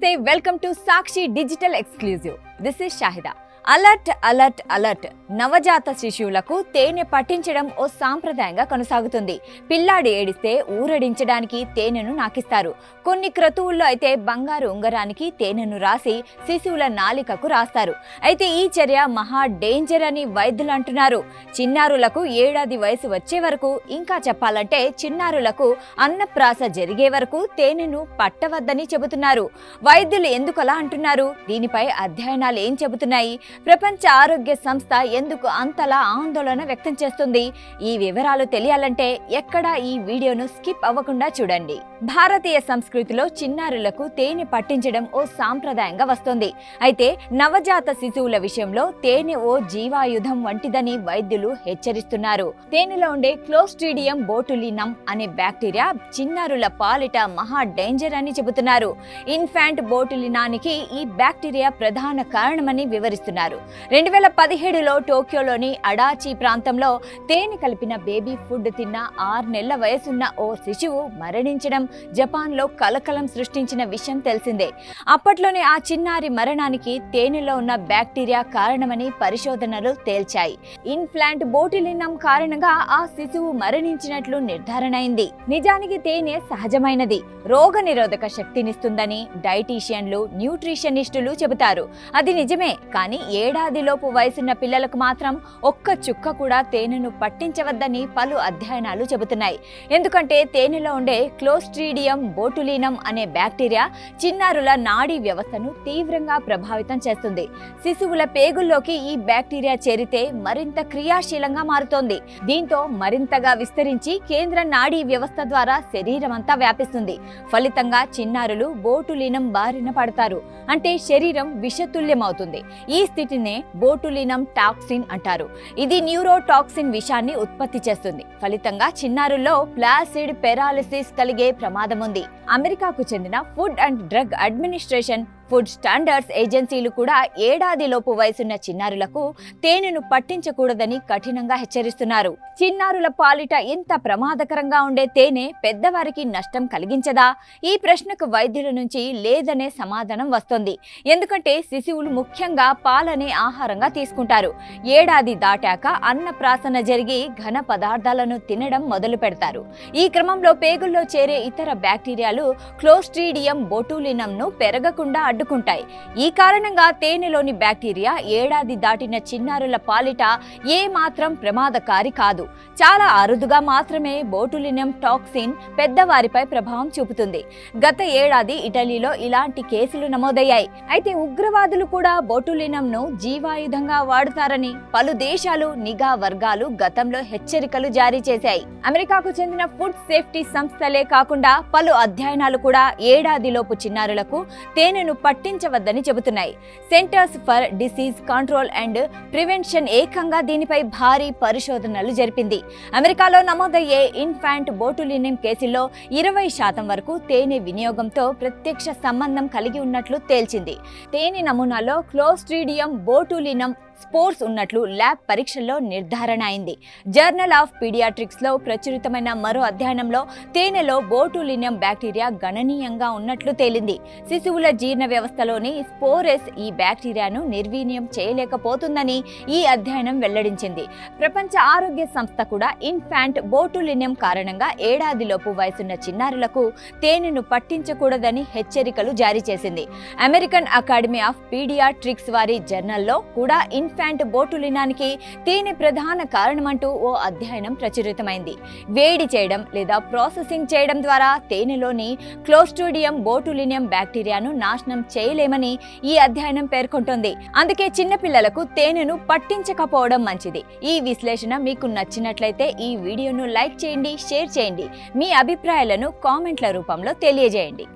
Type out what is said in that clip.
Namaste, welcome to Sakshi Digital Exclusive. This is Shahida. Alert alert alert నవజాత శిశువులకు తేనె పట్టించడం ఓ సాంప్రదాయంగా కొనసాగుతుంది. పిల్లాడి ఏడిస్తే ఊరడించడానికి తేనెను నాకిస్తారు. కొన్ని క్రతువుల్లో అయితే బంగారు ఉంగరానికి తేనెను రాసి శిశువుల నాలికకు రాస్తారు. అయితే ఈ చర్య మహా డేంజర్ అని వైద్యులు అంటున్నారు. చిన్నారులకు ఏడాది వయసు వచ్చే వరకు, ఇంకా చెప్పాలంటే చిన్నారులకు అన్నప్రాస జరిగే వరకు తేనెను పట్టవద్దని చెబుతున్నారు. వైద్యులు ఎందుకలా అంటున్నారు? దీనిపై అధ్యయనాలు ఏం చెబుతున్నాయి? ప్రపంచ ఆరోగ్య సంస్థ ఎందుకు అంతలా ఆందోళన వ్యక్తం చేస్తుంది? ఈ వివరాలు తెలియాలంటే ఎక్కడా ఈ వీడియోను స్కిప్ అవ్వకుండా చూడండి. భారతీయ సంస్కృతిలో చిన్నారులకు తేనె పట్టించడం ఓ సాంప్రదాయంగా వస్తుంది. అయితే నవజాత శిశువుల విషయంలో తేనె ఓ జీవాయుధం వంటిదని వైద్యులు హెచ్చరిస్తున్నారు. తేనెలో ఉండే క్లోస్ట్రీడియం బోటులినం అనే బ్యాక్టీరియా చిన్నారుల పాలిట మహా డేంజర్ అని చెబుతున్నారు. ఇన్ఫాంట్ బోటులినానికి ఈ బ్యాక్టీరియా ప్రధాన కారణమని వివరిస్తున్నారు. 2017లో టోక్యోలోని అడాచి ప్రాంతంలో తేనె కలిపిన బేబీ ఫుడ్ తిన్న 6 నెలల వయసున్న ఓ శిశువు మరణించడం జపాన్లో కలకలం సృష్టించిన విషయం తెలిసిందే. అప్పట్లోనే ఆ చిన్నారి మరణానికి తేనెలో ఉన్న బ్యాక్టీరియా కారణమని పరిశోధనలు తేల్చాయి. ఇన్ఫ్లాంట్ బోటులినం కారణంగా ఆ శిశువు మరణించినట్లు నిర్ధారణ అయింది. నిజానికి తేనె సహజమైనది, రోగ నిరోధక శక్తినిస్తుందని డైటీషియన్లు, న్యూట్రిషనిస్టులు చెబుతారు. అది నిజమే, కానీ ఏడాదిలోపు వయసున్న పిల్లలకు మాత్రం ఒక్క చుక్క కూడా తేనెను పట్టించవద్దని పలు అధ్యయనాలు చెబుతున్నాయి. ఎందుకంటే తేనెలో ఉండే క్లోస్ట్రీడియం బోటులినం అనే బ్యాక్టీరియా చిన్నారుల నాడీ వ్యవస్థను తీవ్రంగా ప్రభావితం చేస్తుంది. శిశువుల పేగుల్లోకి ఈ బ్యాక్టీరియా చేరితే మరింత క్రియాశీలంగా మారుతోంది. దీంతో మరింతగా విస్తరించి కేంద్ర నాడీ వ్యవస్థ ద్వారా శరీరమంతా వ్యాపిస్తుంది. ఫలితంగా చిన్నారులు బోటులినం బారిన పడతారు. అంటే శరీరం విషతుల్యమవుతుంది. ఈ స్థితినే బోటులినం టాక్సిన్ అంటారు. ఇది న్యూరోటాక్సిన్ విషాన్ని ఉత్పత్తి చేస్తుంది. ఫలితంగా చిన్నారుల్లో ప్లాసిడ్ పెరాలిసిస్ కలిగే ప్రమాదం ఉంది. అమెరికాకు చెందిన food and drug administration, food standards ఏజెన్సీలు కూడా ఏడాదిలోపు వయసున్న చిన్నారులకు తేనెను పట్టించకూడదని కఠినంగా హెచ్చరిస్తున్నారు. చిన్నారుల పాలిట ఇంత ప్రమాదకరంగా ఉండే తేనె పెద్దవారికి నష్టం కలిగించదా? ఈ ప్రశ్నకు వైద్యుల నుంచి లేదనే సమాధానం వస్తోంది. ఎందుకంటే శిశువులు ముఖ్యంగా పాలనే ఆహారంగా తీసుకుంటారు. ఏడాది దాటాక అన్నప్రాసన జరిగి ఘన పదార్థాలను తినడం మొదలు పెడతారు. ఈ క్రమంలో పేగుల్లో చేరే ఇతర బ్యాక్టీరియాలు క్లోస్ట్రీడియం బోటులినంను పెరగకుండా అడ్డుకుంటాయి. ఈ కారణంగా తేనెలోని బ్యాక్టీరియా ఏడాది దాటిన చిన్నారుల పాలిట ఏ మాత్రం ప్రమాదకారి కాదు. చాలా అరుదుగా మాత్రమే బోటులినం టాక్సిన్ పెద్దవారిపై ప్రభావం చూపుతుంది. గత ఏడాది ఇటలీలో ఇలాంటి కేసులు నమోదయ్యాయి. అయితే ఉగ్రవాదులు కూడా బోటులినంను జీవాయుధంగా వాడుతారని పలు దేశాలు, నిఘా వర్గాలు గతంలో హెచ్చరికలు జారీ చేశాయి. అమెరికాకు చెందిన ఫుడ్ సేఫ్టీ సంస్థలే కాకుండా పలు అధ్యయనాలు కూడా ఏడాదిలోపు చిన్నారులకు తేనెను పట్టించవద్దని చెబుతున్నాయి. Centres for disease control and prevention ఏకంగా దీనిపై భారీ పరిశోధనలు జరిపింది. అమెరికాలో నమోదయ్యే ఇన్ఫాంట్ బోటులినం కేసుల్లో 20% వరకు తేనె వినియోగంతో ప్రత్యక్ష సంబంధం కలిగి ఉన్నట్లు తేల్చింది. తేనె నమూనాలో క్లోస్ట్రీడియం బోటులినం స్పోర్స్ ఉన్నట్లు ల్యాబ్ పరీక్షల్లో నిర్ధారణ అయింది. జర్నల్ ఆఫ్ పీడియాట్రిక్స్ లో ప్రచురితమైన మరో అధ్యయనంలో తేనెలో బోటులినం బ్యాక్టీరియా గణనీయంగా ఉన్నట్లు తేలింది. శిశువుల జీర్ణ వ్యవస్థలోని స్పోరెస్ ఈ బ్యాక్టీరియాను నిర్వీర్యం చేయలేకపోతుందని ఈ అధ్యయనం వెల్లడించింది. ప్రపంచ ఆరోగ్య సంస్థ కూడా ఇన్ఫాంట్ బోటులినం కారణంగా ఏడాదిలోపు వయసున్న చిన్నారులకు తేనెను పట్టించకూడదని హెచ్చరికలు జారీ చేసింది. అమెరికన్ అకాడమీ ఆఫ్ పీడియాట్రిక్స్ వారి జర్నల్లో కూడా ఇన్ఫాంట్ బోటులినానికి తేనె ప్రధాన కారణమంటూ ఓ అధ్యయనం ప్రచురితమైంది. వేడి చేయడం లేదా ప్రాసెసింగ్ చేయడం ద్వారా తేనెలోని క్లోస్ట్రీడియం బోటులినం బ్యాక్టీరియాను నాశనం చేయలేమని ఈ అధ్యయనం పేర్కొంటోంది. అందుకే చిన్నపిల్లలకు తేనెను పట్టించకపోవడం మంచిది. ఈ విశ్లేషణ మీకు నచ్చినట్లయితే ఈ వీడియోను లైక్ చేయండి, షేర్ చేయండి. మీ అభిప్రాయాలను కామెంట్ల రూపంలో తెలియజేయండి.